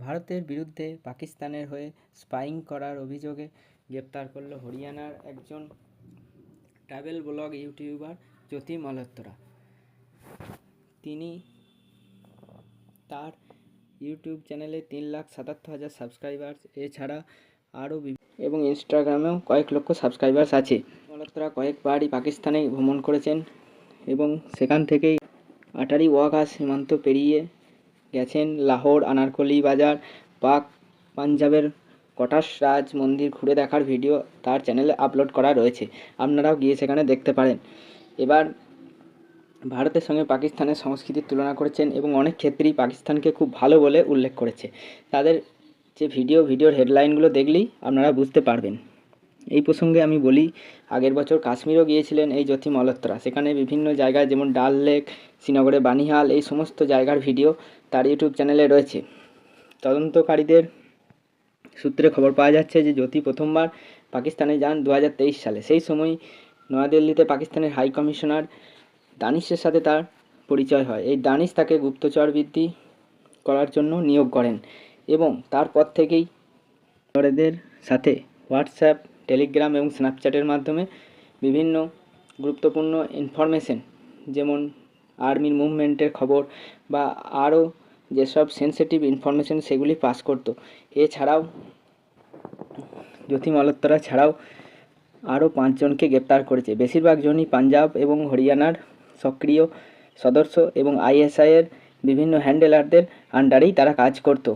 ভারতের বিরুদ্ধে পাকিস্তানের হয়ে স্পাইং করার অভিযোগে গ্রেপ্তার করল হরিয়ানার একজন ট্রাভেল ব্লগ ইউটিউবার জ্যোতি মালহোত্রা। তিনি তার ইউটিউব চ্যানেলে 3,77,000 সাবস্ক্রাইবার্স, এছাড়া আরও এবং ইনস্টাগ্রামেও কয়েক লক্ষ সাবস্ক্রাইবার্স আছে। মালহোত্রা কয়েকবারই পাকিস্তানে ভ্রমণ করেছেন এবং সেখান থেকেই আটারি ওয়াঘা সীমান্ত পেরিয়ে গেছেন লাহোর, আনারকলি বাজার, পাঞ্জাবের কটাস রাজ মন্দির ঘুরে দেখার ভিডিও তার চ্যানেলে আপলোড করা রয়েছে, আপনারাও গিয়ে সেখানে দেখতে পারেন। এবার ভারতের সঙ্গে পাকিস্তানের সংস্কৃতির তুলনা করেছেন এবং অনেক ক্ষেত্রেই পাকিস্তানকে খুব ভালো বলে উল্লেখ করেছে। তাদের যে ভিডিওর হেডলাইনগুলো দেখলেই আপনারা বুঝতে পারবেন। এই প্রসঙ্গে আমি বলি, আগের বছর কাশ্মীরও গিয়েছিলেন এই জ্যোতি মালহোত্রা। সেখানে বিভিন্ন জায়গায় যেমন ডাল লেক, শ্রীনগরে বানিহাল, এই সমস্ত জায়গার ভিডিও তার ইউটিউব চ্যানেলে রয়েছে। তদন্তকারীদের সূত্রে খবর পাওয়া যাচ্ছে যে জ্যোতি প্রথমবার পাকিস্তানে যান 2023 সালে। সেই সময় নয়াদিল্লিতে পাকিস্তানের হাই কমিশনার দানিশের সাথে তার পরিচয় হয়। এই দানিশ তাকে গুপ্তচরবৃত্তি করার জন্য নিয়োগ করেন এবং তারপর থেকেই এদের সাথে হোয়াটসঅ্যাপ, টেলিগ্রাম এবং স্ন্যাপচ্যাটের মাধ্যমে বিভিন্ন গুরুত্বপূর্ণ ইনফরমেশন, যেমন আর্মির মুভমেন্টের খবর বা আরও যেসব সেন্সিটিভ ইনফরমেশন, সেগুলি পাস করতো। এছাড়াও জ্যোতি মালহোত্রা ছাড়াও আরও 5 জনকে গ্রেপ্তার করেছে। বেশিরভাগ জনই পাঞ্জাব এবং হরিয়ানার সক্রিয় সদস্য এবং আইএসআইয়ের বিভিন্ন হ্যান্ডেলারদের আন্ডারেই তারা কাজ করতো।